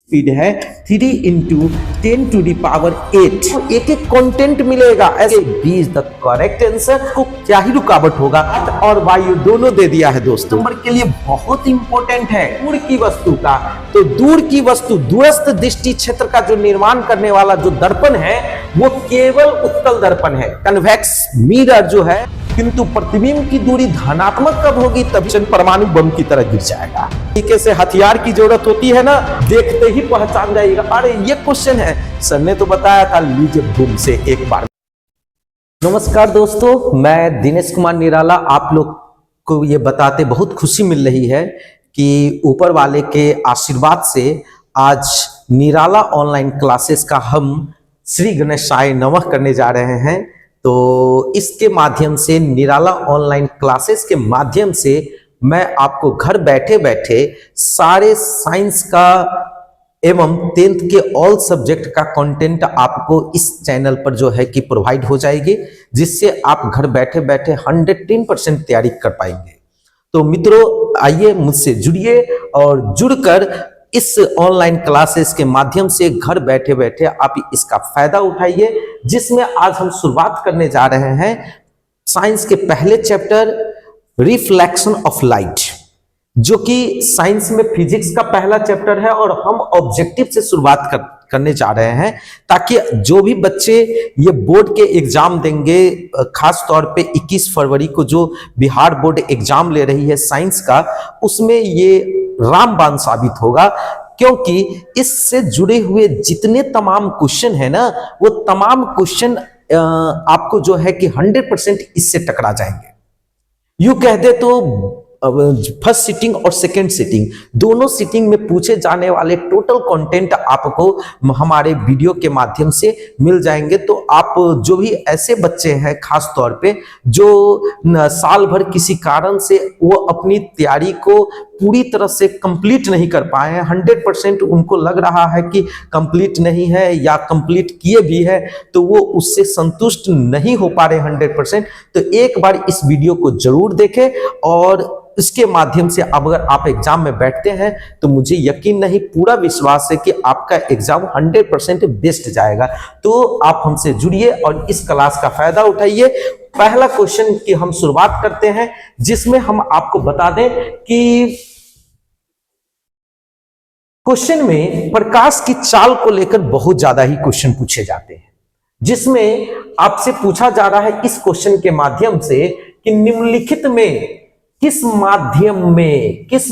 Speed है 3 × 10⁸ तो एक एक कंटेंट मिलेगा। ऐसे B is the correct answer. को क्या ही रुकावट होगा। और वायु दोनों दे दिया है दोस्तों। नंबर के लिए बहुत इंपॉर्टेंट है दूर की वस्तु का। तो दूर की वस्तु दूरस्थ दृष्टि क्षेत्र का जो निर्माण करने वाला जो दर्पण है वो केवल उत्तल दर्पण है, कन्वेक्स मिरर जो है। किंतु प्रतिबिंब की दूरी धनात्मक कब होगी? तभी परमाणु बम की तरह गिर जाएगा। तरीके से हथियार की जरूरत होती है ना, देखते ही पहचान जाएगा। अरे ये क्वेश्चन है, सर ने तो बताया था। लीजिए बूम से एक बार। नमस्कार दोस्तों, मैं दिनेश कुमार निराला आप लोग को ये बताते बहुत खुशी मिल रही है कि ऊपर वाले के आशीर्वाद से आज निराला ऑनलाइन क्लासेस का हम श्री गणेशाय नमः करने जा रहे हैं। तो इसके माध्यम से निराला ऑनलाइन क्लासेस के माध्यम से मैं आपको घर बैठे बैठे सारे साइंस का एवं 10th के ऑल सब्जेक्ट का कंटेंट आपको इस चैनल पर जो है कि प्रोवाइड हो जाएगी, जिससे आप घर बैठे बैठे 110% तैयारी कर पाएंगे। तो मित्रों आइए मुझसे जुड़िए और जुड़कर इस ऑनलाइन क्लासेस के माध्यम से घर बैठे बैठे आप इसका फायदा उठाइए, जिसमें आज हम शुरुआत करने जा रहे हैं साइंस के पहले चैप्टर रिफ्लेक्शन ऑफ लाइट, जो कि साइंस में फिजिक्स का पहला चैप्टर है। और हम ऑब्जेक्टिव से शुरुआत करने जा रहे हैं, ताकि जो भी बच्चे ये बोर्ड के एग्जाम देंगे, खास तौर पे 21 फरवरी को जो बिहार बोर्ड एग्जाम ले रही है साइंस का, उसमें ये रामबाण साबित होगा। क्योंकि इससे जुड़े हुए जितने तमाम क्वेश्चन है ना, वो तमाम क्वेश्चन आपको जो है कि 100% इससे टकरा जाएंगे। यूं कह दे तो फर्स्ट सिटिंग और सेकंड सिटिंग दोनों सिटिंग में पूछे जाने वाले टोटल कंटेंट आपको हमारे वीडियो के माध्यम से मिल जाएंगे। तो आप जो भी ऐसे बच्चे हैं खास तौर पे जो साल भर किसी कारण से वो अपनी तैयारी को पूरी तरह से कंप्लीट नहीं कर पाए हैं, 100% उनको लग रहा है कि कंप्लीट नहीं है या कंप्लीट किए भी है तो वो उससे संतुष्ट नहीं हो पा रहे 100%, तो एक बार इस वीडियो को जरूर देखें। और इसके माध्यम से अब अगर आप एग्जाम में बैठते हैं तो मुझे यकीन नहीं पूरा विश्वास है कि आपका एग्जाम 100% बेस्ट जाएगा। तो आप हमसे जुड़िए और इस क्लास का फायदा उठाइए। पहला क्वेश्चन की हम शुरुआत करते हैं, जिसमें हम आपको बता दें कि क्वेश्चन में प्रकाश की चाल को लेकर बहुत ज्यादा ही क्वेश्चन पूछे जाते हैं, जिसमें आपसे पूछा जा रहा है इस क्वेश्चन के माध्यम से कि निम्नलिखित में किस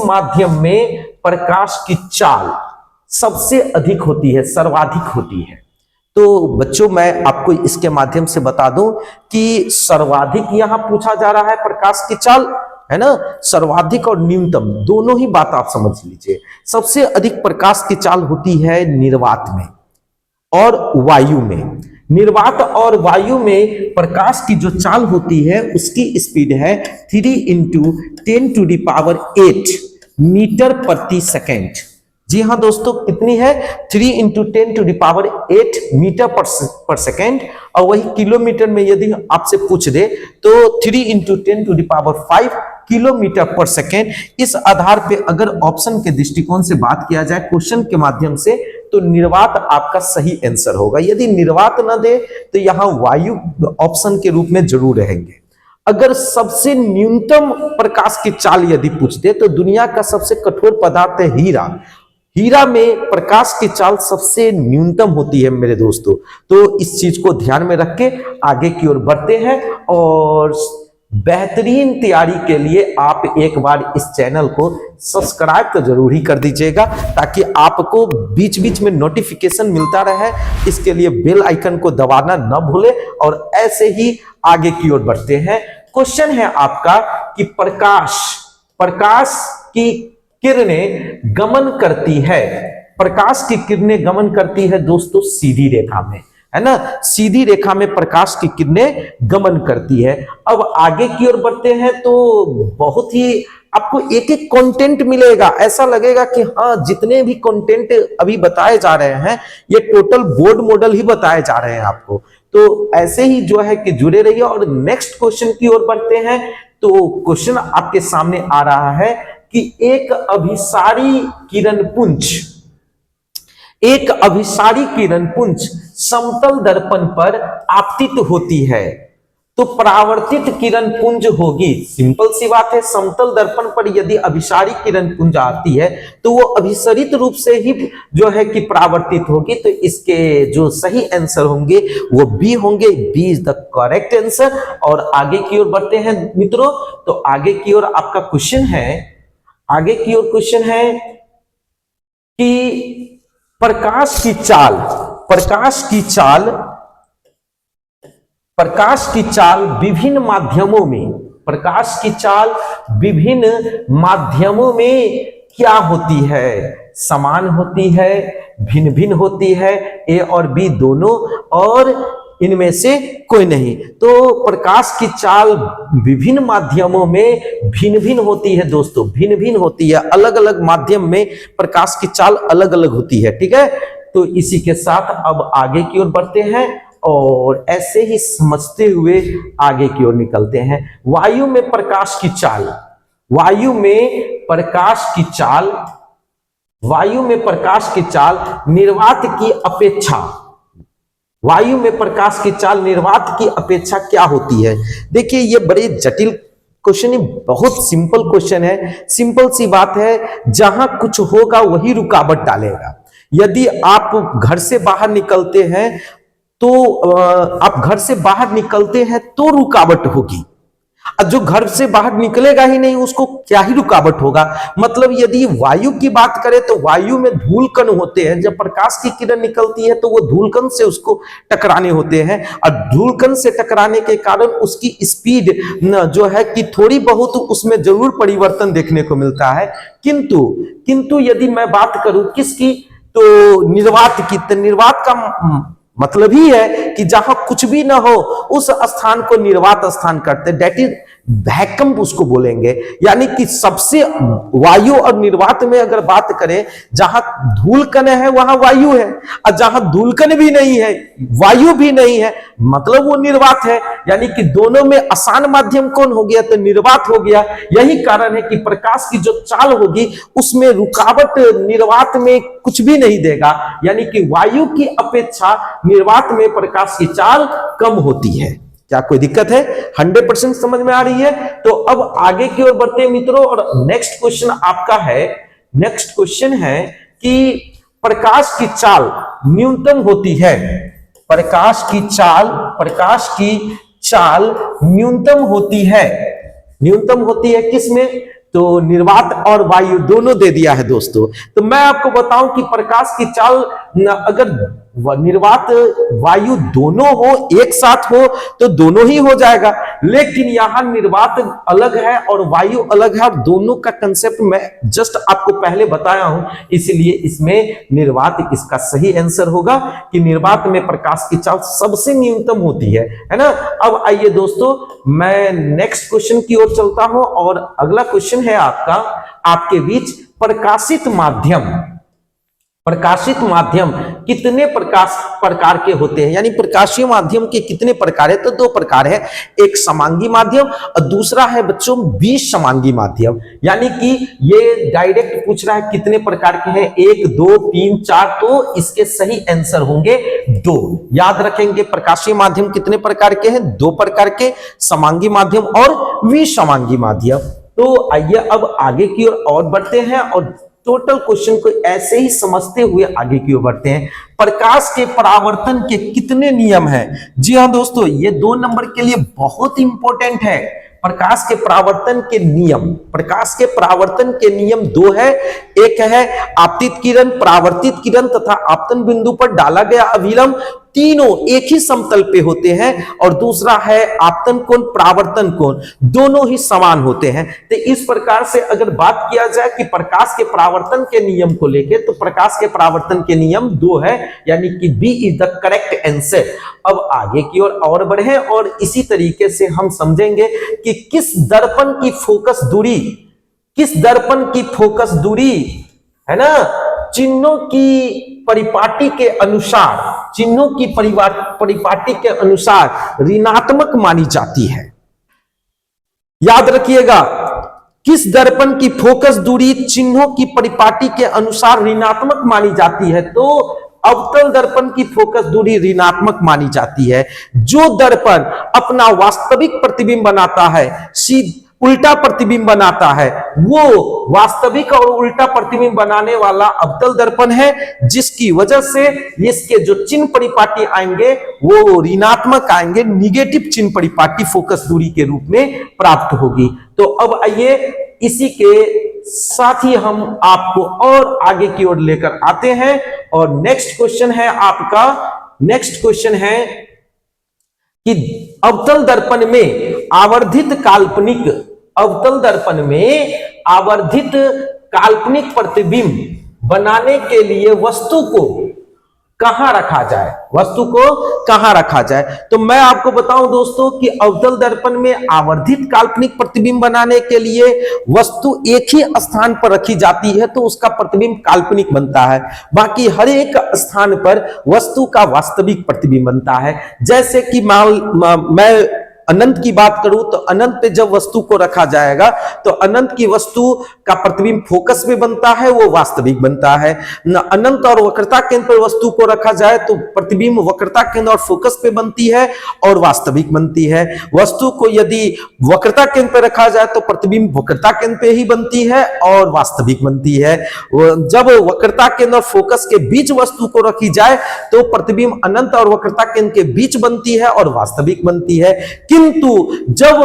माध्यम में प्रकाश की चाल सबसे अधिक होती है, सर्वाधिक होती है। तो बच्चों मैं आपको इसके माध्यम से बता दूं कि सर्वाधिक यहां पूछा जा रहा है प्रकाश की चाल, है ना। सर्वाधिक और न्यूनतम दोनों ही बात आप समझ लीजिए। सबसे अधिक प्रकाश की चाल होती है निर्वात में और वायु में। निर्वात और वायु में प्रकाश की जो चाल होती है उसकी स्पीड है 3 × 10⁸ मीटर प्रति सेकेंड। जी हाँ दोस्तों, कितनी है? 3 × 10⁸ मीटर पर सेकेंड। और वही किलोमीटर में यदि आपसे पूछ दे तो 3 × 10⁵ किलोमीटर पर सेकेंड। इस आधार पे अगर ऑप्शन के दृष्टिकोण से बात किया जाए क्वेश्चन के माध्यम से, तो निर्वात आपका सही आंसर होगा। यदि निर्वात न दे तो यहां वायु ऑप्शन के रूप में जरूर रहेंगे। अगर सबसे न्यूनतम प्रकाश की चाल यदि पूछते तो दुनिया का सबसे कठोर पदार्थ है हीरा। हीरा में प्रकाश की चाल सबसे न्यूनतम होती है मेरे दोस्तों। तो इस चीज को ध्यान में रख के आगे की ओर बढ़ते हैं। और बेहतरीन तैयारी के लिए आप एक बार इस चैनल को सब्सक्राइब तो जरूर ही कर दीजिएगा, ताकि आपको बीच बीच में नोटिफिकेशन मिलता रहे। इसके लिए बेल आइकन को दबाना न भूले। और ऐसे ही आगे की ओर बढ़ते हैं। क्वेश्चन है आपका कि प्रकाश की किरणें गमन करती है। प्रकाश की किरणें गमन करती है दोस्तों सीधी रेखा में, है ना। सीधी रेखा में प्रकाश की किरणें गमन करती है। अब आगे की ओर बढ़ते हैं तो बहुत ही आपको एक एक कंटेंट मिलेगा। ऐसा लगेगा कि हाँ, जितने भी कंटेंट अभी बताए जा रहे हैं ये टोटल बोर्ड मॉडल ही बताए जा रहे हैं आपको। तो ऐसे ही जो है कि जुड़े रहिए। और नेक्स्ट क्वेश्चन की ओर बढ़ते हैं। तो क्वेश्चन आपके सामने आ रहा है कि एक अभिसारी किरण पुंज एक अभिसारी किरण पुंज समतल दर्पण पर आपतित होती है तो परावर्तित किरण पुंज होगी। सिंपल सी बात है, समतल दर्पण पर यदि अभिसारी किरण पुंज आती है तो वो अभिसरित रूप से ही जो है कि परावर्तित होगी। तो इसके जो सही आंसर होंगे वो बी होंगे। B is the correct answer. और आगे की ओर बढ़ते हैं मित्रों। तो आगे की ओर आपका क्वेश्चन है, आगे की ओर क्वेश्चन है कि प्रकाश की चाल, प्रकाश की चाल विभिन्न माध्यमों में, प्रकाश की चाल विभिन्न माध्यमों में क्या होती है? समान होती है, भिन्न भिन्न होती है, ए और बी दोनों, और इनमें से कोई नहीं। तो प्रकाश की चाल विभिन्न माध्यमों में भिन्न भिन्न होती है दोस्तों, भिन्न भिन्न होती है। अलग अलग माध्यम में प्रकाश की चाल अलग अलग होती है। ठीक है, तो इसी के साथ अब आगे की ओर बढ़ते हैं और ऐसे ही समझते हुए आगे की ओर निकलते हैं। वायु में प्रकाश की चाल, वायु में प्रकाश की चाल, वायु में प्रकाश की चाल निर्वात की अपेक्षा, वायु में प्रकाश की चाल निर्वात की अपेक्षा क्या होती है? देखिए ये बड़े जटिल क्वेश्चन है, बहुत सिंपल क्वेश्चन है, सिंपल सी बात है। जहां कुछ होगा वही रुकावट डालेगा। यदि आप घर से बाहर निकलते हैं तो आप घर से बाहर निकलते हैं तो रुकावट होगी, और जो घर से बाहर निकलेगा ही नहीं उसको क्या ही रुकावट होगा। मतलब यदि वायु की बात करें तो वायु में धूल कण होते हैं, जब प्रकाश की किरण निकलती है तो वो धूल कण से उसको टकराने होते हैं, और धूल कण से टकराने के कारण उसकी स्पीड जो है कि थोड़ी बहुत उसमें जरूर परिवर्तन देखने को मिलता है। किंतु यदि मैं बात करूं किसकी, तो निर्वात की, तो निर्वात का मतलब ही है कि जहां कुछ भी ना हो उस स्थान को निर्वात स्थान करते, दैट इज वैक्यूम उसको बोलेंगे। यानी कि सबसे वायु और निर्वात में अगर बात करें, जहां धूल कण है वहां वायु है, और जहां धूल कण भी नहीं है वायु भी नहीं है, मतलब वो निर्वात है। यानी कि दोनों में आसान माध्यम कौन हो गया? तो निर्वात हो गया। यही कारण है कि प्रकाश की जो चाल होगी उसमें रुकावट निर्वात में कुछ भी नहीं देगा। यानी कि वायु की अपेक्षा निर्वात में प्रकाश की चाल कम होती है। क्या कोई दिक्कत है? 100% समझ में आ रही है? तो अब आगे की ओर बढ़ते हैं मित्रों, और नेक्स्ट क्वेश्चन आपका है, नेक्स्ट क्वेश्चन है कि प्रकाश की चाल न्यूनतम होती है, प्रकाश की चाल न्यूनतम होती है, न्यूनतम होती है किसमें? तो निर्वात और वायु दोनों दे दिया है दोस्तों। तो मैं आपको बताऊं कि प्रकाश की चाल अगर निर्वात वायु दोनों हो, एक साथ हो, तो दोनों ही हो जाएगा। लेकिन यहां निर्वात अलग है और वायु अलग है, और दोनों का कंसेप्ट मैं जस्ट आपको पहले बताया हूं, इसलिए इसमें निर्वात इसका सही आंसर होगा कि निर्वात में प्रकाश की चाल सबसे न्यूनतम होती है ना। अब आइए दोस्तों, मैं नेक्स्ट क्वेश्चन की ओर चलता हूं, और अगला क्वेश्चन है आपका, आपके बीच प्रकाशित माध्यम, प्रकाशित माध्यम कितने प्रकार के होते हैं? यानी प्रकाशीय माध्यम के कितने प्रकार है? तो दो प्रकार है, एक समांगी माध्यम और दूसरा है बच्चों विसमांगी माध्यम। यानी कि ये डायरेक्ट पूछ रहा है कितने प्रकार के हैं, 1 2 3 4, तो इसके सही आंसर होंगे 2। याद रखेंगे प्रकाशीय माध्यम कितने प्रकार के हैं? 2 प्रकार के, समांगी माध्यम और विसमांगी माध्यम। तो आइए अब आगे की ओर और बढ़ते हैं, और टोटल क्वेश्चन को ऐसे ही समझते हुए आगे की ओर बढ़ते हैं। प्रकाश के परावर्तन के कितने नियम हैं? जी हां दोस्तों, ये 2 नंबर के लिए बहुत इंपॉर्टेंट है। प्रकाश के परावर्तन के नियम, प्रकाश के परावर्तन के नियम 2 है। एक है आपतित किरण, परावर्तित किरण तथा आपतन बिंदु पर डाला गया अभिलंब, तीनों एक ही समतल पे होते हैं। और दूसरा है आपतन कोण, परावर्तन कोण, दोनों ही समान होते हैं। तो इस प्रकार से अगर बात किया जाए कि प्रकाश के परावर्तन के नियम को लेके, तो प्रकाश के परावर्तन के नियम 2 है, यानी कि B is the correct answer. अब आगे की ओर और बढ़े, और इसी तरीके से हम समझेंगे कि किस दर्पण की फोकस दूरी, किस दर्पण की फोकस दूरी है ना, चिन्हों की परिपाटी के अनुसार, चिन्हों की परिपाटी के अनुसार ऋणात्मक मानी जाती है। याद रखिएगा, किस दर्पण की फोकस दूरी चिन्हों की परिपाटी के अनुसार ऋणात्मक मानी जाती है? तो अवतल दर्पण की फोकस दूरी ऋणात्मक मानी जाती है। जो दर्पण अपना वास्तविक प्रतिबिंब बनाता है, उल्टा प्रतिबिंब बनाता है, वो वास्तविक और उल्टा प्रतिबिंब बनाने वाला अवतल दर्पण है, जिसकी वजह से इसके जो चिन्ह परिपाटी आएंगे वो ऋणात्मक आएंगे, निगेटिव चिन्ह परिपाटी फोकस दूरी के रूप में प्राप्त होगी। तो अब आइए इसी के साथ ही हम आपको और आगे की ओर लेकर आते हैं और नेक्स्ट क्वेश्चन है आपका, नेक्स्ट क्वेश्चन है कि अवतल दर्पण में आवर्धित काल्पनिक, अवतल दर्पण में आवर्धित काल्पनिक प्रतिबिंब बनाने के लिए वस्तु को कहां रखा जाए? वस्तु को कहां रखा जाए? तो मैं आपको बताऊं दोस्तों कि अवतल दर्पण में आवर्धित काल्पनिक प्रतिबिंब बनाने के लिए वस्तु एक ही स्थान पर रखी जाती है तो उसका प्रतिबिंब काल्पनिक बनता है, बाकी हर एक स्थान पर वस्तु का वास्तविक प्रतिबिंब बनता है। जैसे कि मैं अनंत की बात करूं तो अनंत पे जब वस्तु को रखा जाएगा तो अनंत की वस्तु का प्रतिबिंब फोकस में बनता है, वो वास्तविक बनता है। अनंत और वक्रता केंद्र पर वस्तु को रखा जाए तो प्रतिबिंब वक्रता केंद्र और फोकस पे बनती है और वास्तविक बनती है। वस्तु को यदि वक्रता केंद्र पर रखा जाए तो प्रतिबिंब वक्रता केंद्र पे ही बनती है और वास्तविक बनती है। जब वक्रता केंद्र और फोकस के बीच वस्तु को रखी जाए तो प्रतिबिंब अनंत और वक्रता केंद्र के बीच बनती है और वास्तविक बनती है। किंतु जब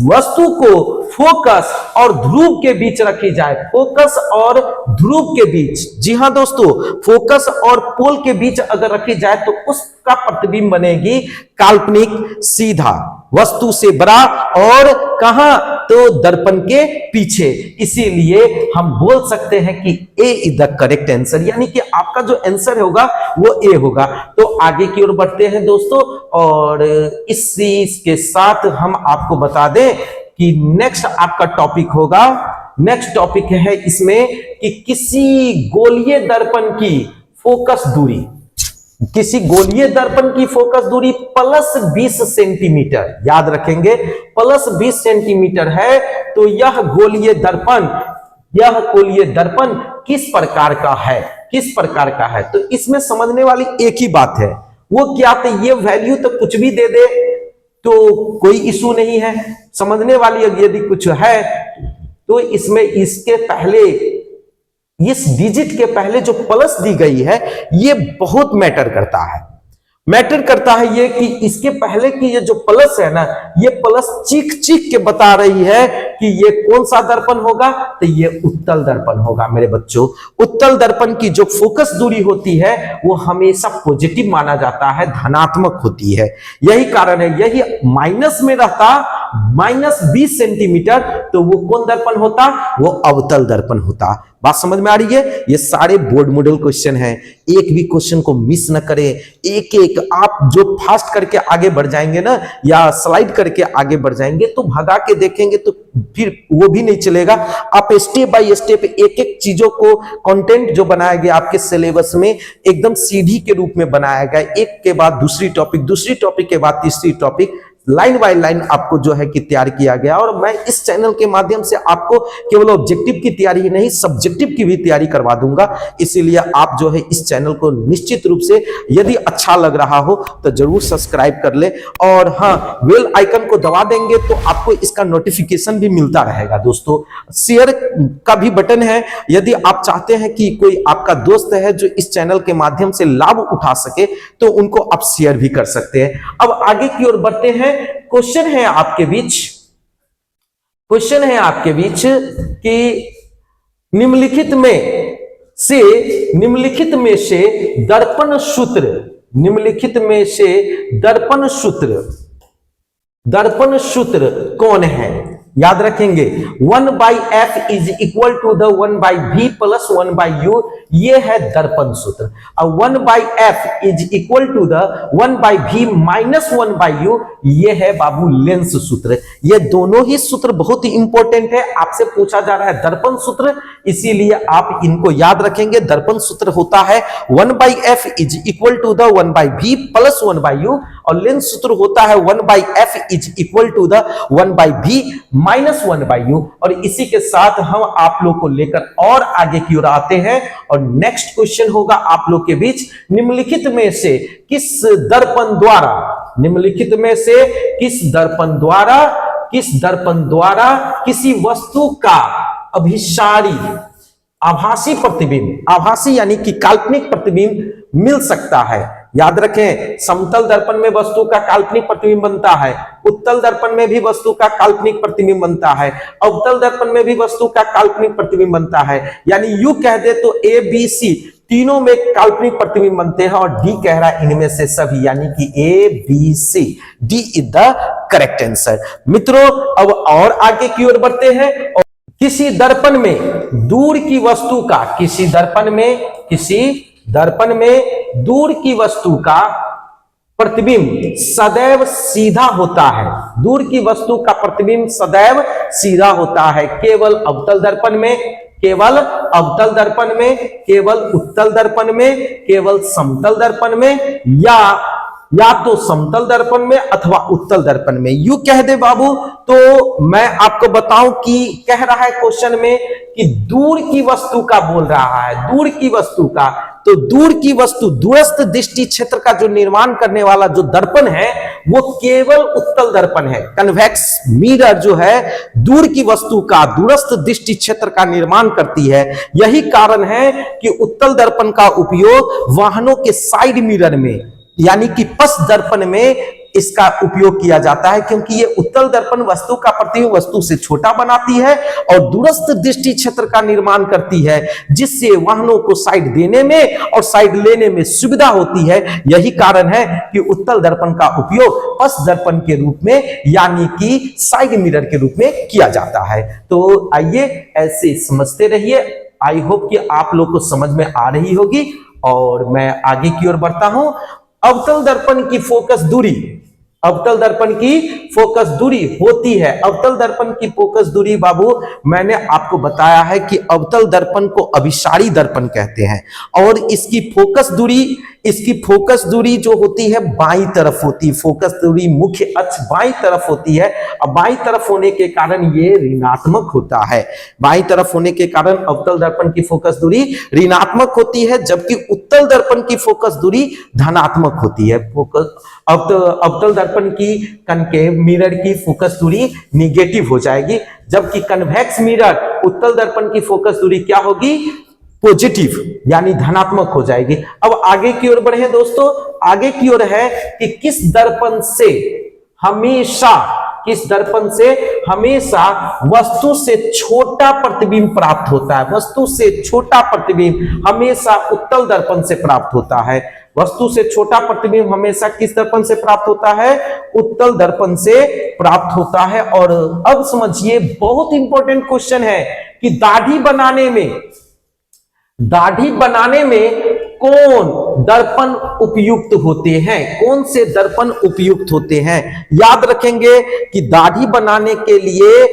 वस्तु को फोकस और ध्रुव के बीच रखी जाए, फोकस और ध्रुव के बीच, जी हां दोस्तों, फोकस और पोल के बीच अगर रखी जाए तो उसका प्रतिबिंब बनेगी काल्पनिक सीधा, वस्तु से बड़ा और कहां? तो दर्पण के पीछे। इसीलिए हम बोल सकते हैं कि ए इज द करेक्ट आंसर, यानी कि आपका जो आंसर होगा वो ए होगा। तो आगे की ओर बढ़ते हैं दोस्तों और इसी के साथ हम आपको बता दें कि नेक्स्ट आपका टॉपिक होगा, नेक्स्ट टॉपिक है इसमें कि किसी गोलीय दर्पण की फोकस दूरी, किसी गोलीय दर्पण की फोकस दूरी प्लस 20 सेंटीमीटर, याद रखेंगे प्लस 20 सेंटीमीटर है। तो यह गोलीय दर्पण किस प्रकार का है? किस प्रकार का है? तो इसमें समझने वाली एक ही बात है, वो क्या? तो ये वैल्यू तो कुछ भी दे दे तो कोई इशू नहीं है। समझने वाली यदि कुछ है तो इसमें इसके पहले, इस डिजिट के पहले जो प्लस दी गई है ये बहुत मैटर करता है। मैटर करता है ये कि इसके पहले की ये जो प्लस है ना, ये प्लस चीख चीख के बता रही है कि ये कौन सा दर्पण होगा? तो ये उत्तल दर्पण होगा मेरे बच्चों। उत्तल दर्पण की जो फोकस दूरी होती है वो हमेशा पॉजिटिव माना जाता है, धनात्मक होती है। यही कारण है, यही माइनस में रहता -20 सेंटीमीटर तो वो कौन दर्पण होता? वो अवतल दर्पण होता। बात समझ में आ रही है? ये सारे बोर्ड मॉडल क्वेश्चन हैं, एक भी क्वेश्चन को मिस न करें। एक एक आप जो फास्ट करके आगे बढ़ जाएंगे ना, या स्लाइड करके आगे बढ़ जाएंगे तो भगा के देखेंगे तो फिर वो भी नहीं चलेगा। आप स्टेप बाय स्टेप एक एक चीजों को, कंटेंट जो बनाया गया आपके सिलेबस में एकदम सीढ़ी के रूप में बनाया गया, एक के बाद दूसरी टॉपिक, दूसरी टॉपिक के बाद तीसरी टॉपिक, लाइन बाय लाइन आपको जो है कि तैयार किया गया। और मैं इस चैनल के माध्यम से आपको केवल ऑब्जेक्टिव की तैयारी ही नहीं, सब्जेक्टिव की भी तैयारी करवा दूंगा। इसीलिए आप जो है इस चैनल को निश्चित रूप से, यदि अच्छा लग रहा हो तो जरूर सब्सक्राइब कर ले और हाँ, बेल आइकन को दबा देंगे तो आपको इसका नोटिफिकेशन भी मिलता रहेगा। दोस्तों शेयर का भी बटन है, यदि आप चाहते हैं कि कोई आपका दोस्त है जो इस चैनल के माध्यम से लाभ उठा सके तो उनको आप शेयर भी कर सकते हैं। अब आगे की ओर बढ़ते हैं। क्वेश्चन है आपके बीच, क्वेश्चन है आपके बीच कि निम्नलिखित में से दर्पण सूत्र, निम्नलिखित में से दर्पण सूत्र कौन है? याद रखेंगे 1/f is equal to the 1/v plus 1/u, ये है दर्पण सूत्र। और 1/f is equal to the 1/v minus 1/u, ये है बाबू लेंस सूत्र। ये दोनों ही सूत्र बहुत ही इंपॉर्टेंट है, आपसे पूछा जा रहा है दर्पण सूत्र, इसीलिए आप इनको याद रखेंगे। दर्पण सूत्र होता है 1/f is equal to the 1/v plus 1/u, और लेंथ सूत्र होता है 1/f is equal to the 1/v minus 1/u। और इसी के साथ हम आप लोग को लेकर और आगे की ओर आते हैं और नेक्स्ट क्वेश्चन होगा आप लोग के बीच, निम्नलिखित में से किस दर्पण द्वारा, निम्नलिखित में से किस दर्पण द्वारा किसी वस्तु का अभिसारी आभासी प्रतिबिंब, आभासी यानी कि काल्पनिक प्रतिबिंब मिल सकता है। याद रखें, समतल दर्पण में वस्तु का काल्पनिक प्रतिबिंब बनता है, उत्तल दर्पण में भी वस्तु का काल्पनिक प्रतिबिंब बनता है, अवतल दर्पण में भी वस्तु का काल्पनिक प्रतिबिंब बनता है। यानी यू कह दे तो ए बी सी तीनों में काल्पनिक प्रतिबिंब बनते हैं और डी कह रहा है इनमें से सभी, यानी कि A B C, D is the correct answer. मित्रों अब और आगे की ओर बढ़ते हैं और किसी दर्पण में दूर की वस्तु का, किसी दर्पण में दूर की वस्तु का प्रतिबिंब सदैव सीधा होता है, दूर की वस्तु का प्रतिबिंब सदैव सीधा होता है, केवल अवतल दर्पण में, केवल अवतल दर्पण में, केवल उत्तल दर्पण में, केवल समतल दर्पण में, या तो समतल दर्पण में अथवा उत्तल दर्पण में। यू कह दे बाबू तो मैं आपको बताऊं कि कह रहा है क्वेश्चन में कि दूर की वस्तु का बोल रहा है, दूर की वस्तु का, तो दूर की वस्तु दूरस्थ दृष्टि क्षेत्र का जो निर्माण करने वाला जो दर्पण है वो केवल उत्तल दर्पण है। कन्वेक्स मिरर जो है दूर की वस्तु का दूरस्थ दृष्टि क्षेत्र का निर्माण करती है। यही कारण है कि उत्तल दर्पण का उपयोग वाहनों के साइड मिरर में यानी कि पथ दर्पण में इसका उपयोग किया जाता है, क्योंकि ये उत्तल दर्पण वस्तु का प्रतिबिंब वस्तु से छोटा बनाती है और दूरस्थ दृष्टि क्षेत्र का निर्माण करती है, जिससे वाहनों को साइड देने में और साइड लेने में सुविधा होती है। यही कारण है कि उत्तल दर्पण का उपयोग पथ दर्पण के रूप में यानी कि साइड मिरर के रूप में किया जाता है। तो आइए ऐसे समझते रहिए, आई होप कि आप लोग को समझ में आ रही होगी। और मैं आगे की ओर बढ़ता हूं। अवतल दर्पण की फोकस दूरी, अवतल दर्पण की फोकस दूरी होती है। अवतल दर्पण की फोकस दूरी बाबू मैंने आपको बताया है कि अवतल दर्पण को अभिसारी दर्पण कहते हैं और इसकी फोकस दूरी जो होती है बाईं तरफ होती है। फोकस दूरी मुख्य अक्ष बाईं तरफ होती है और बाईं तरफ होने के कारण ये ऋणात्मक होता है। बाईं तरफ होने के कारण अवतल दर्पण की फोकस दूरी ऋणात्मक होती है, जबकि उत्तल दर्पण की फोकस दूरी धनात्मक होती है। अवतल दर्पण की कनकेव मिरर की फोकस दूरी निगेटिव हो जाएगी, जबकि कन्वेक्स मिरर उत्तल दर्पण की फोकस दूरी क्या होगी, पॉजिटिव यानी धनात्मक हो जाएगी। अब आगे की ओर बढ़े दोस्तों, आगे की ओर है कि किस दर्पण से हमेशा वस्तु से छोटा प्रतिबिंब प्राप्त होता है। वस्तु से छोटा प्रतिबिंब हमेशा उत्तल दर्पण से प्राप्त होता है। वस्तु से छोटा प्रतिबिंब हमेशा किस दर्पण से प्राप्त होता है, उत्तल दर्पण से प्राप्त होता है। और अब समझिए बहुत इंपॉर्टेंट क्वेश्चन है कि दाढ़ी बनाने में कौन दर्पण उपयुक्त होते हैं, कौन से दर्पण उपयुक्त होते हैं। याद रखेंगे कि दाढ़ी बनाने के लिए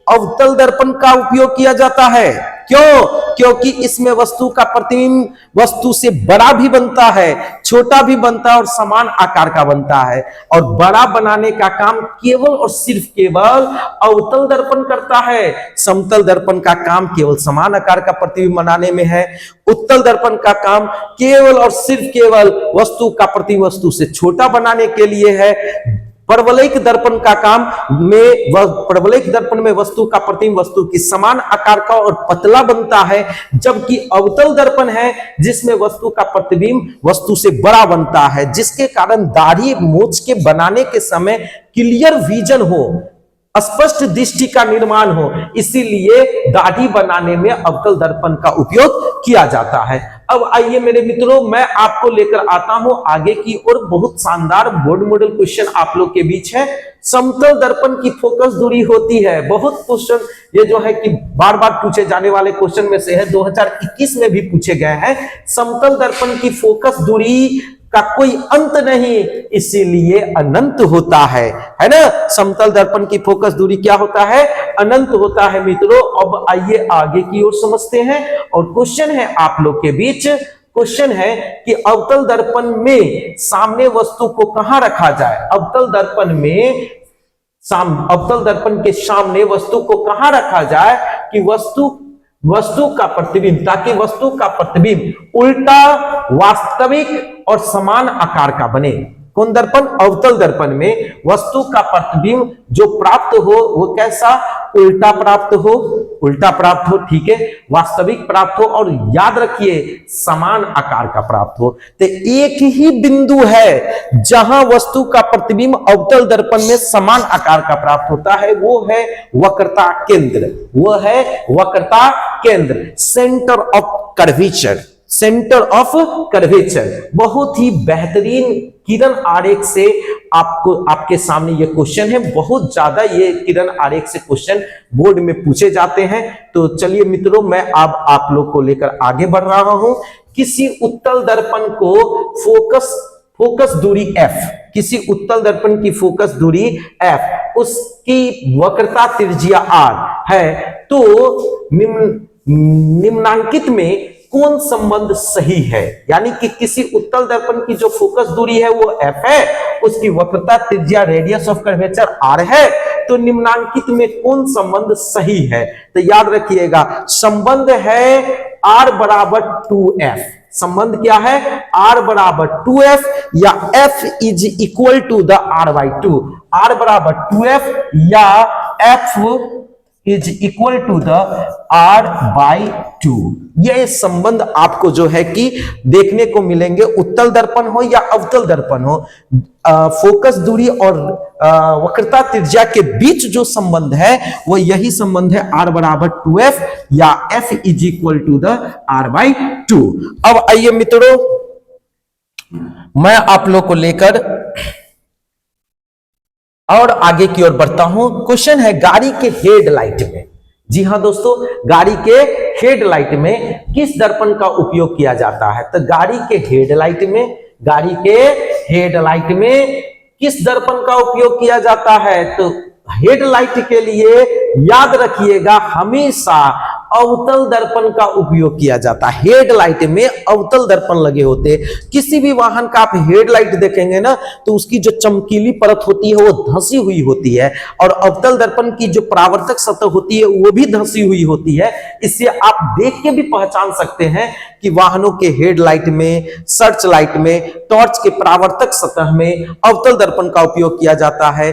अवतल दर्पण का उपयोग किया जाता है। क्यों? क्योंकि इसमें वस्तु का प्रतिबिंब वस्तु से बड़ा भी बनता है, छोटा भी बनता है और समान आकार का बनता है। और बड़ा बनाने का काम केवल और सिर्फ केवल अवतल दर्पण करता है। समतल दर्पण का काम केवल समान आकार का प्रतिबिंब बनाने में है। उत्तल दर्पण का काम केवल और सिर्फ केवल वस्तु का प्रतिबिंब वस्तु से छोटा बनाने के लिए है। परवलयिक दर्पण में वस्तु का प्रतिबिंब वस्तु की समान आकार का और पतला बनता है, जबकि अवतल दर्पण है जिसमें वस्तु का प्रतिबिंब वस्तु से बड़ा बनता है, जिसके कारण दाढ़ी मूंछ के बनाने के समय क्लियर विजन हो, स्पष्ट दृष्टि का निर्माण हो। इसीलिए दाढ़ी बनाने में अवतल दर्पण का उपयोग किया जाता है। अब आइए मेरे मित्रों, मैं आपको लेकर आता हूं आगे की ओर। बहुत शानदार बोर्ड मॉडल क्वेश्चन आप लोग के बीच है। समतल दर्पण की फोकस दूरी होती है। बहुत क्वेश्चन ये जो है कि बार बार पूछे जाने वाले क्वेश्चन में से है, 2021 में भी पूछे गए हैं। समतल दर्पण की फोकस दूरी का कोई अंत नहीं, इसीलिए अनंत होता है ना। समतल दर्पण की फोकस दूरी क्या होता है, अनंत होता है मित्रों। अब आइए आगे की ओर समझते हैं और क्वेश्चन है आप लोग के बीच, क्वेश्चन है कि अवतल दर्पण में सामने वस्तु को कहां रखा जाए। अवतल दर्पण में अवतल दर्पण के सामने वस्तु को कहां रखा जाए कि वस्तु का प्रतिबिंब, ताकि वस्तु का प्रतिबिंब उल्टा, वास्तविक और समान आकार का बने। कौन दर्पण? अवतल दर्पण में वस्तु का प्रतिबिंब जो प्राप्त हो वो कैसा? उल्टा प्राप्त हो, उल्टा प्राप्त हो, ठीक है, वास्तविक प्राप्त हो, और याद रखिए समान आकार का प्राप्त हो। तो एक ही बिंदु है जहां वस्तु का प्रतिबिंब अवतल दर्पण में समान आकार का प्राप्त होता है, वो है वक्रता केंद्र, वो है वक्रता केंद्र, centre of curvature, centre of curvature. बहुत ही बेहतरीन किरण आरेख से आपके सामने ये क्वेश्चन है। बहुत ज्यादा ये किरण आरेख से क्वेश्चन बोर्ड में पूछे जाते हैं। तो चलिए मित्रों, मैं अब आप लोग को लेकर आगे बढ़ रहा हूं। किसी उत्तल दर्पण को फोकस दूरी f, किसी उत्तल दर्पण की फोकस दूरी f, उसकी वक्रता त्रिज्या r है, तो निम्नांकित में कौन संबंध सही है? यानी कि किसी उत्तल दर्पण की जो फोकस दूरी है वो f है, उसकी वक्रता त्रिज्या रेडियस ऑफ कर्वेचर r है, तो निम्नांकित में कौन संबंध सही है? तो याद रखिएगा, संबंध है r बराबर 2f। संबंध क्या है? r बराबर 2f या f is equal to the r/2। r बराबर 2f या f is equal to the r/2। ये संबंध आपको जो है कि देखने को मिलेंगे, उत्तल दर्पण हो या अवतल दर्पण हो, फोकस दूरी और वक्रता त्रिज्या के बीच जो संबंध है वो यही संबंध है, r बराबर 2f या f is equal to the r/2। अब आइए मित्रों, मैं आप लोग को लेकर और आगे की ओर बढ़ता हूं। क्वेश्चन है गाड़ी के हेडलाइट में, जी हां दोस्तों, गाड़ी के हेडलाइट में किस दर्पण का उपयोग किया जाता है? तो गाड़ी के हेडलाइट में किस दर्पण का उपयोग किया जाता है? तो हेडलाइट के लिए याद रखिएगा हमेशा अवतल दर्पण का उपयोग किया जाता है। हेडलाइट में अवतल दर्पण लगे होते हैं। किसी भी वाहन का आप हेडलाइट देखेंगे ना, तो उसकी जो चमकीली परत होती है वो धंसी हुई होती है, और अवतल दर्पण की जो परावर्तक सतह होती है वो भी धंसी हुई होती है। इससे आप देख के भी पहचान सकते हैं कि वाहनों के हेडलाइट में, सर्च लाइट में, टॉर्च के परावर्तक सतह में अवतल दर्पण का उपयोग किया जाता है।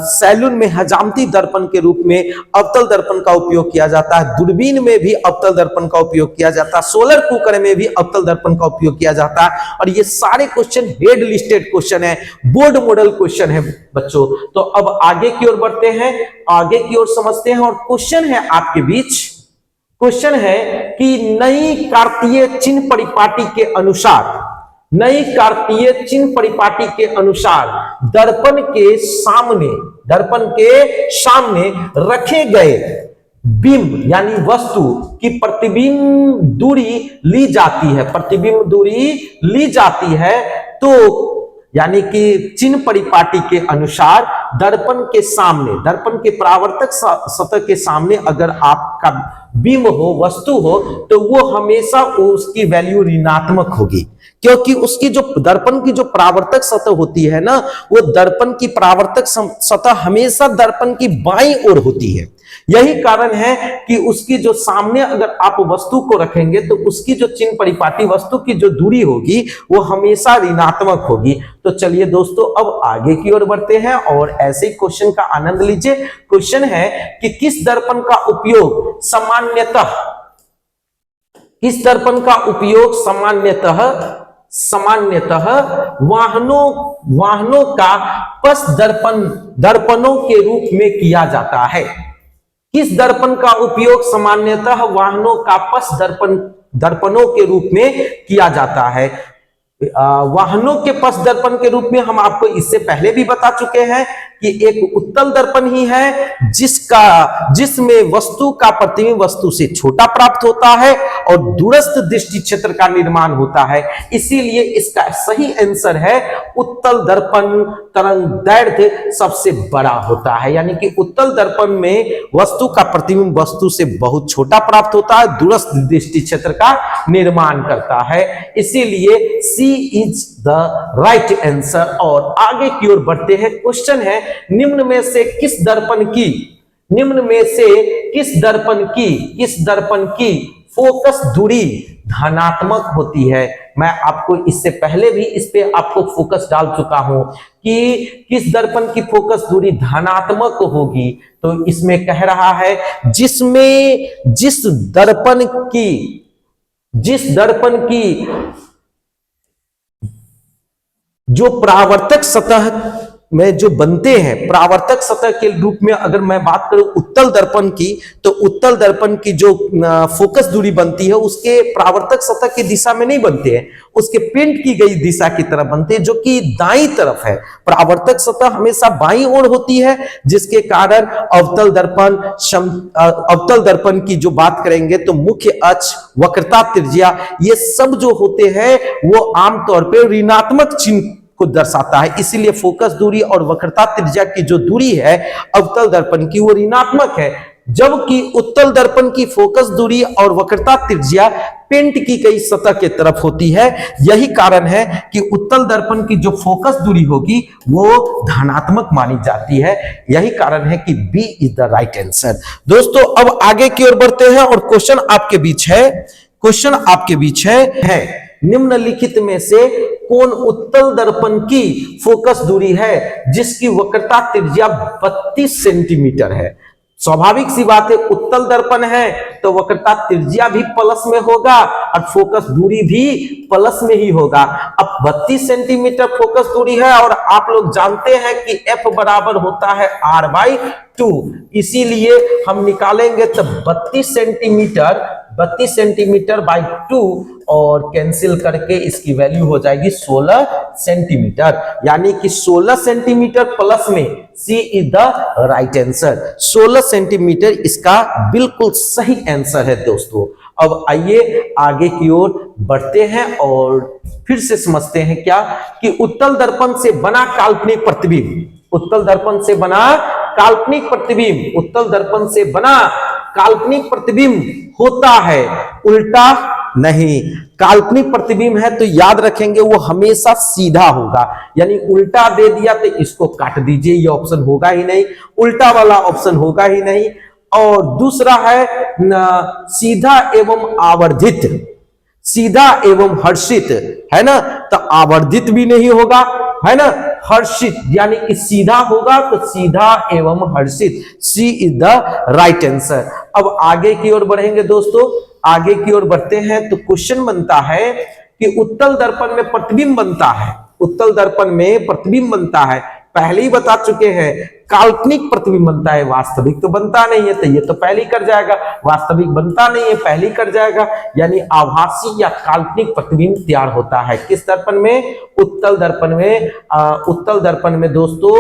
सैलून में हजामती दर्पण के रूप में अवतल दर्पण का उपयोग किया जाता है। दूरबीन में भी अवतल दर्पण का उपयोग किया जाता है। सोलर कुकर में भी अवतल दर्पण का उपयोग किया जाता है। और ये सारे क्वेश्चन हेड लिस्टेड क्वेश्चन है, बोर्ड मॉडल क्वेश्चन है बच्चों। तो अब आगे की ओर बढ़ते हैं, आगे की ओर समझते हैं। और क्वेश्चन है आपके बीच, क्वेश्चन है कि नई कार्तीय चिन्ह परिपाटी के अनुसार, नई कार्तीय चिन्ह परिपाटी के अनुसार दर्पण के सामने रखे गए बिंब यानी वस्तु की प्रतिबिंब दूरी ली जाती है, प्रतिबिंब दूरी ली जाती है। तो यानी कि चिन्ह परिपाटी के अनुसार दर्पण के सामने, दर्पण के परावर्तक सतह के सामने अगर आपका बिंब हो, वस्तु हो, तो वो हमेशा उसकी वैल्यू ऋणात्मक होगी, क्योंकि उसकी जो दर्पण की जो परावर्तक सतह होती है ना, वो दर्पण की परावर्तक सतह हमेशा दर्पण की बाईं ओर होती है। यही कारण है कि उसकी जो सामने अगर आप वस्तु को रखेंगे तो उसकी जो चिन्ह परिपाटी वस्तु की जो दूरी होगी वो हमेशा ऋणात्मक होगी। तो चलिए दोस्तों, अब आगे की ओर बढ़ते हैं और ऐसे ही क्वेश्चन का आनंद लीजिए। क्वेश्चन है कि किस दर्पण का उपयोग सामान्यतः, किस दर्पण का उपयोग सामान्यतः वाहनों का पथ दर्पणों के रूप में किया जाता है? किस दर्पण का उपयोग सामान्यतः वाहनों का पथ दर्पणों के रूप में किया जाता है? वाहनों के पथ दर्पण के रूप में हम आपको इससे पहले भी बता चुके हैं कि एक उत्तल दर्पण ही है जिसमें वस्तु का प्रतिबिंब वस्तु से छोटा प्राप्त होता है और दूरस्थ दृष्टि क्षेत्र का निर्माण होता है। इसीलिए इसका सही आंसर है उत्तल दर्पण तरंग दैर्ध्य सबसे बड़ा होता है, यानी कि उत्तल दर्पण में वस्तु का प्रतिबिंब वस्तु से बहुत छोटा प्राप्त होता है, दूरस्थ दृष्टि क्षेत्र का निर्माण करता है। इसीलिए सी इज द राइट आंसर। और आगे की ओर बढ़ते हैं। क्वेश्चन है, निम्न में से किस दर्पण की फोकस दूरी धनात्मक होती है? मैं आपको इससे पहले भी इस पे आपको फोकस डाल चुका हूं कि किस दर्पण की फोकस दूरी धनात्मक होगी। तो इसमें कह रहा है जिस दर्पण की जो परावर्तक सतह में जो बनते हैं, परावर्तक सतह के रूप में अगर मैं बात करूं उत्तल दर्पण की, तो उत्तल दर्पण की जो फोकस दूरी बनती है उसके परावर्तक सतह की दिशा में नहीं बनते हैं, उसके पेंट की गई दिशा की तरफ बनते हैं, जो कि दाईं तरफ है। परावर्तक सतह हमेशा बाईं ओर होती है, जिसके कारण अवतल दर्पण की जो बात करेंगे तो मुख्य अक्ष, वक्रता, त्रिज्या, ये सब जो होते हैं वो आमतौर पर ऋणात्मक चिन्ह को दर्शाता है। इसीलिए फोकस दूरी और वक्रता त्रिज्या की जो दूरी है अवतल दर्पण की वो ऋणात्मक है, जबकि उत्तल दर्पण की फोकस दूरी और वक्रता त्रिज्या पेंट की गई सतह के तरफ होती है। यही कारण है कि उत्तल दर्पण की जो फोकस दूरी होगी वो धनात्मक मानी जाती है। यही कारण है कि B is the right answer. दोस्तों अब आगे की ओर बढ़ते हैं और क्वेश्चन आपके बीच है निम्नलिखित में से कौन उत्तल दर्पण की फोकस दूरी है जिसकी वक्रता त्रिज्या 32 सेंटीमीटर है? स्वाभाविक सी बात है, उत्तल दर्पण है तो वक्रता त्रिज्या भी प्लस में होगा और फोकस दूरी भी प्लस में ही होगा। अब 32 सेंटीमीटर फोकस दूरी है और आप लोग जानते हैं कि F बराबर होता है R/2, इसीलिए हम निकालेंगे तो 32 सेंटीमीटर बाई 2 और कैंसिल करके इसकी वैल्यू हो जाएगी 16 सेंटीमीटर, यानी कि 16 सेंटीमीटर प्लस में C is the right answer. 16 centimetre इसका बिल्कुल सही आंसर है दोस्तों। अब आइए आगे की ओर बढ़ते हैं और फिर से समझते हैं क्या कि उत्तल दर्पण से बना काल्पनिक प्रतिबिंब होता है, उल्टा नहीं। काल्पनिक प्रतिबिंब है तो याद रखेंगे वो हमेशा सीधा होगा, यानी उल्टा दे दिया तो इसको काट दीजिए, ये ऑप्शन होगा ही नहीं, उल्टा वाला ऑप्शन होगा ही नहीं। और दूसरा है सीधा एवं हर्षित, है ना, तो आवर्धित भी नहीं होगा, है ना, हर्षित यानी कि सीधा होगा तो सीधा एवं हर्षित। सी इज द राइट आंसर। अब आगे की ओर बढ़ेंगे दोस्तों, आगे की ओर बढ़ते हैं तो क्वेश्चन बनता है कि उत्तल दर्पण में प्रतिबिंब बनता है, पहले ही बता चुके हैं काल्पनिक प्रतिबिंब बनता है, वास्तविक तो बनता नहीं है, तो ये तो पहले ही कर जाएगा, वास्तविक बनता नहीं है पहले ही कर जाएगा, यानी आभासी या काल्पनिक प्रतिबिंब तैयार होता है किस दर्पण में? उत्तल दर्पण में दोस्तों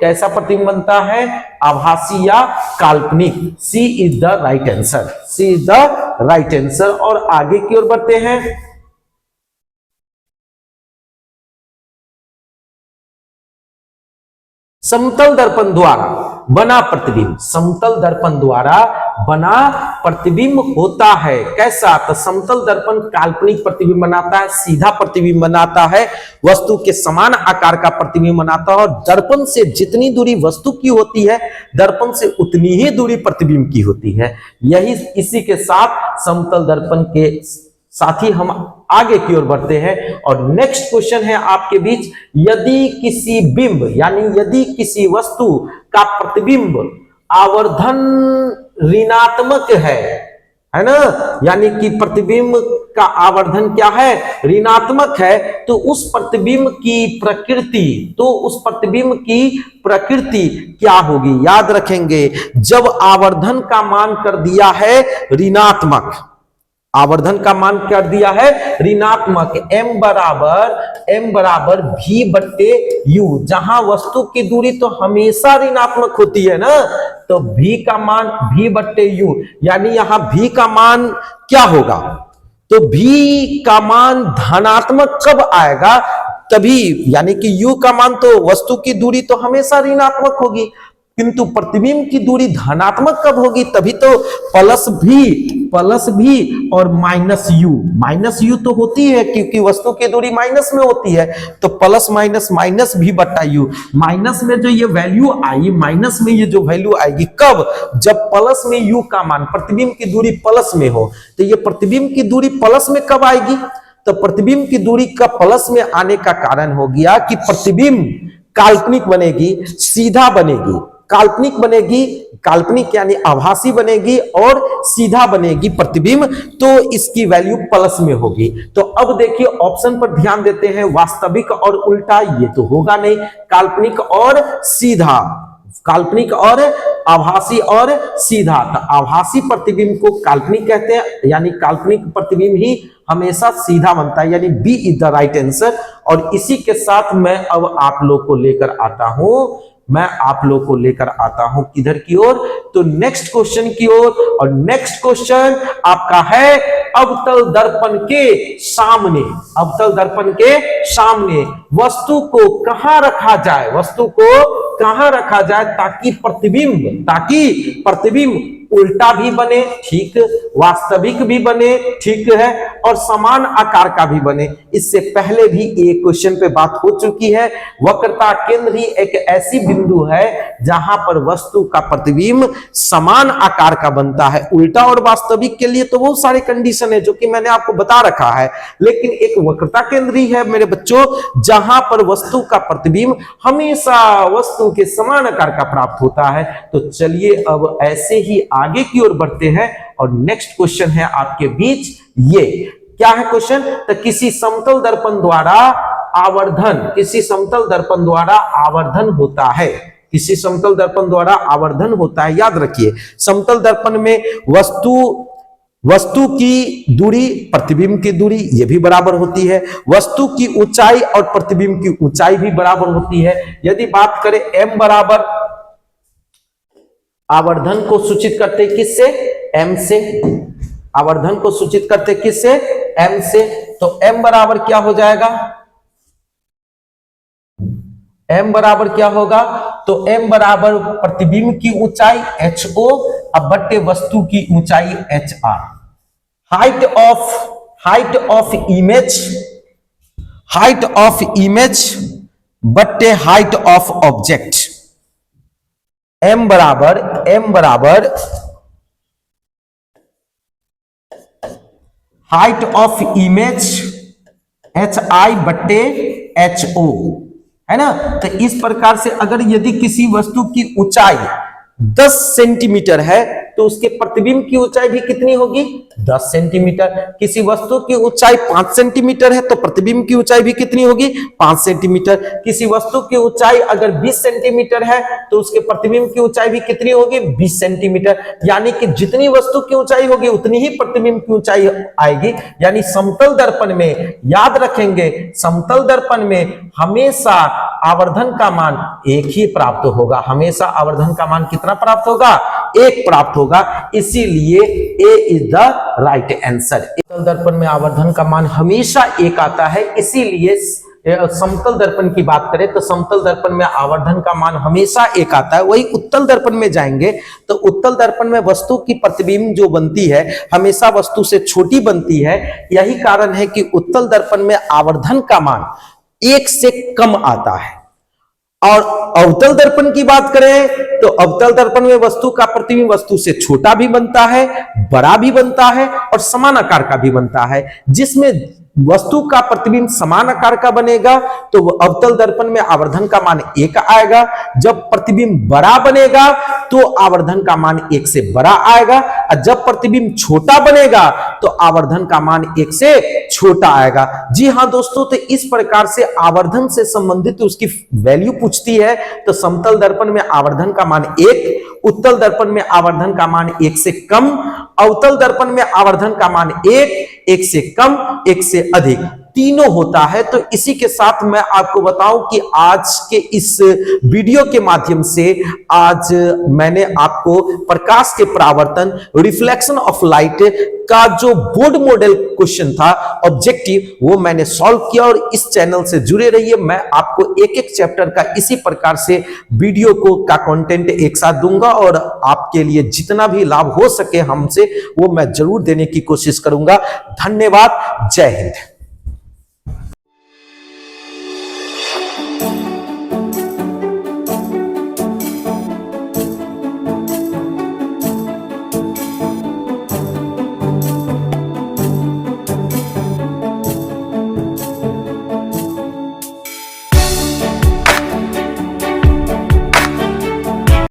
कैसा प्रतिबिंब बनता है? आभासी या काल्पनिक। सी इज द राइट आंसर। और आगे की ओर बढ़ते हैं। समतल दर्पण द्वारा बना प्रतिबिंब होता है कैसा? तो समतल दर्पण काल्पनिक प्रतिबिंब बनाता है, सीधा प्रतिबिंब बनाता है, वस्तु के समान आकार का प्रतिबिंब बनाता है, और दर्पण से जितनी दूरी वस्तु की होती है दर्पण से उतनी ही दूरी प्रतिबिंब की होती है। यही इसी के साथ समतल दर्पण के साथ ही हम आगे की ओर बढ़ते हैं और नेक्स्ट क्वेश्चन है आपके बीच, यदि किसी वस्तु का प्रतिबिंब आवर्धन ऋणात्मक है ना, यानी कि प्रतिबिंब का आवर्धन क्या है? ऋणात्मक है, तो उस प्रतिबिंब की प्रकृति क्या होगी? याद रखेंगे, जब आवर्धन का मान कर दिया है ऋणात्मक, m बराबर v/u, जहां वस्तु की दूरी तो हमेशा ऋणात्मक होती है ना, तो v का मान v/u, यानी यहां v का मान क्या होगा? तो v का मान धनात्मक कब आएगा? तभी, यानी कि u का मान तो वस्तु की दूरी तो हमेशा ऋणात्मक होगी, किंतु प्रतिबिंब की दूरी धनात्मक कब होगी? तभी तो प्लस भी और माइनस यू तो होती है, क्योंकि वस्तु की दूरी माइनस में होती है, तो प्लस माइनस भी बटा यू। माइनस में जो ये वैल्यू आई, माइनस में ये जो वैल्यू आएगी कब? जब प्लस में यू का मान, प्रतिबिंब की दूरी प्लस में हो। तो ये प्रतिबिंब की दूरी प्लस में कब आएगी? तो प्रतिबिंब की दूरी का प्लस में आने का कारण हो गया कि प्रतिबिंब काल्पनिक बनेगी, सीधा बनेगी, काल्पनिक यानी आभासी बनेगी और सीधा बनेगी प्रतिबिंब, तो इसकी वैल्यू प्लस में होगी। तो अब देखिए ऑप्शन पर ध्यान देते हैं, वास्तविक और उल्टा ये तो होगा नहीं, काल्पनिक और सीधा, काल्पनिक और आभासी और सीधा। तो आभासी प्रतिबिंब को काल्पनिक कहते हैं, यानी काल्पनिक प्रतिबिंब ही हमेशा सीधा बनता है, यानी B is the right answer. और इसी के साथ मैं अब आप लोग को लेकर आता हूं, किधर की ओर? तो नेक्स्ट क्वेश्चन की ओर। और नेक्स्ट क्वेश्चन आपका है अवतल दर्पण के सामने, अवतल दर्पण के सामने वस्तु को कहां रखा जाए? वस्तु को कहां रखा जाए ताकि प्रतिबिंब उल्टा भी बने, ठीक, वास्तविक भी बने, ठीक है, और समान आकार का भी बने। इससे पहले भी एक क्वेश्चन पे बात हो चुकी है। वक्रता केंद्र ही एक ऐसी बिंदु है जहां पर वस्तु का प्रतिबिंब समान आकार का बनता है। उल्टा और वास्तविक के लिए तो बहुत सारे कंडीशन है जो कि मैंने आपको बता रखा है, लेकिन एक वक्रता केंद्र ही है मेरे बच्चों जहां पर वस्तु का प्रतिबिंब हमेशा वस्तु के समान आकार का प्राप्त होता है। तो चलिए अब ऐसे ही आगे की ओर बढ़ते हैं और नेक्स्ट क्वेश्चन है आपके बीच, ये क्या है क्वेश्चन? तो किसी समतल दर्पण द्वारा आवर्धन होता है, किसी समतल दर्पण द्वारा आवर्धन होता है। याद रखिए समतल दर्पण में वस्तु की दूरी प्रतिबिंब की दूरी ये भी बराबर होती है, वस्तु की ऊंचाई और प्रतिबिंब की ऊंचाई भी बराबर होती है। यदि बात करें m बराबर, आवर्धन को सूचित करते किससे? m से। आवर्धन को सूचित करते किससे? m से। तो m बराबर क्या हो जाएगा? m बराबर क्या होगा? तो m बराबर प्रतिबिंब की ऊंचाई ho अब बट्टे वस्तु की ऊंचाई hr। हाइट ऑफ इमेज बट्टे हाइट ऑफ ऑब्जेक्ट। m बराबर हाइट ऑफ इमेज hi बट्टे ho, है ना। तो इस प्रकार से अगर यदि किसी वस्तु की ऊंचाई 10 सेंटीमीटर है तो उसके प्रतिबिंब की ऊंचाई भी कितनी होगी? 10 सेंटीमीटर। किसी वस्तु की ऊंचाई 5 सेंटीमीटर है तो प्रतिबिंब की ऊंचाई भी कितनी होगी? 5 सेंटीमीटर। किसी वस्तु की ऊंचाई अगर 20 सेंटीमीटर है तो उसके प्रतिबिंब की ऊंचाई भी कितनी होगी? 20 सेंटीमीटर। यानी कि जितनी वस्तु की ऊंचाई होगी उतनी ही प्रतिबिंब की ऊंचाई आएगी। यानी समतल दर्पण में, याद रखेंगे, समतल दर्पण में हमेशा आवर्धन का मान एक ही प्राप्त होगा। हमेशा आवर्धन का मान कितना प्राप्त होगा? एक प्राप्त होगा। इसीलिए ए इज द राइट आंसर। समतल दर्पण में आवर्धन का मान हमेशा एक आता है, इसीलिए समतल दर्पण की बात करें तो समतल दर्पण में आवर्धन का मान हमेशा एक आता है। वही उत्तल दर्पण में जाएंगे तो उत्तल दर्पण में वस्तु की प्रतिबिंब जो बनती है हमेशा वस्तु से छोटी बनती है। यही कारण है कि उत्तल दर्पण में आवर्धन का मान 1 से कम आता है। और अवतल दर्पण की बात करें तो अवतल दर्पण में वस्तु का प्रतिबिंब वस्तु से छोटा भी बनता है, बड़ा भी बनता है और समान आकार का भी बनता है। जिसमें वस्तु का प्रतिबिंब समान आकार का बनेगा तो अवतल दर्पण में आवर्धन का मान 1 आएगा। जब प्रतिबिंब बड़ा बनेगा तो आवर्धन का मान 1 से बड़ा आएगा, और जब प्रतिबिंब छोटा बनेगा तो आवर्धन का मान 1 से छोटा आएगा। जी हाँ दोस्तों, तो इस प्रकार से आवर्धन से संबंधित उसकी वैल्यू पूछती है तो समतल दर्पण में आवर्धन का मान 1, उत्तल दर्पण में आवर्धन का मान 1 से कम, अवतल दर्पण में आवर्धन का मान 1, 1 से कम, 1 से अधिक। तीनों होता है। तो इसी के साथ मैं आपको बताऊं कि आज के इस वीडियो के माध्यम से आज मैंने आपको प्रकाश के परावर्तन, रिफ्लेक्शन ऑफ लाइट का जो बोर्ड मॉडल क्वेश्चन था ऑब्जेक्टिव, वो मैंने सॉल्व किया। और इस चैनल से जुड़े रहिए, मैं आपको एक एक चैप्टर का इसी प्रकार से वीडियो का कंटेंट एक साथ दूंगा और आपके लिए जितना भी लाभ हो सके हमसे वो मैं जरूर देने की कोशिश करूंगा। धन्यवाद। जय हिंद।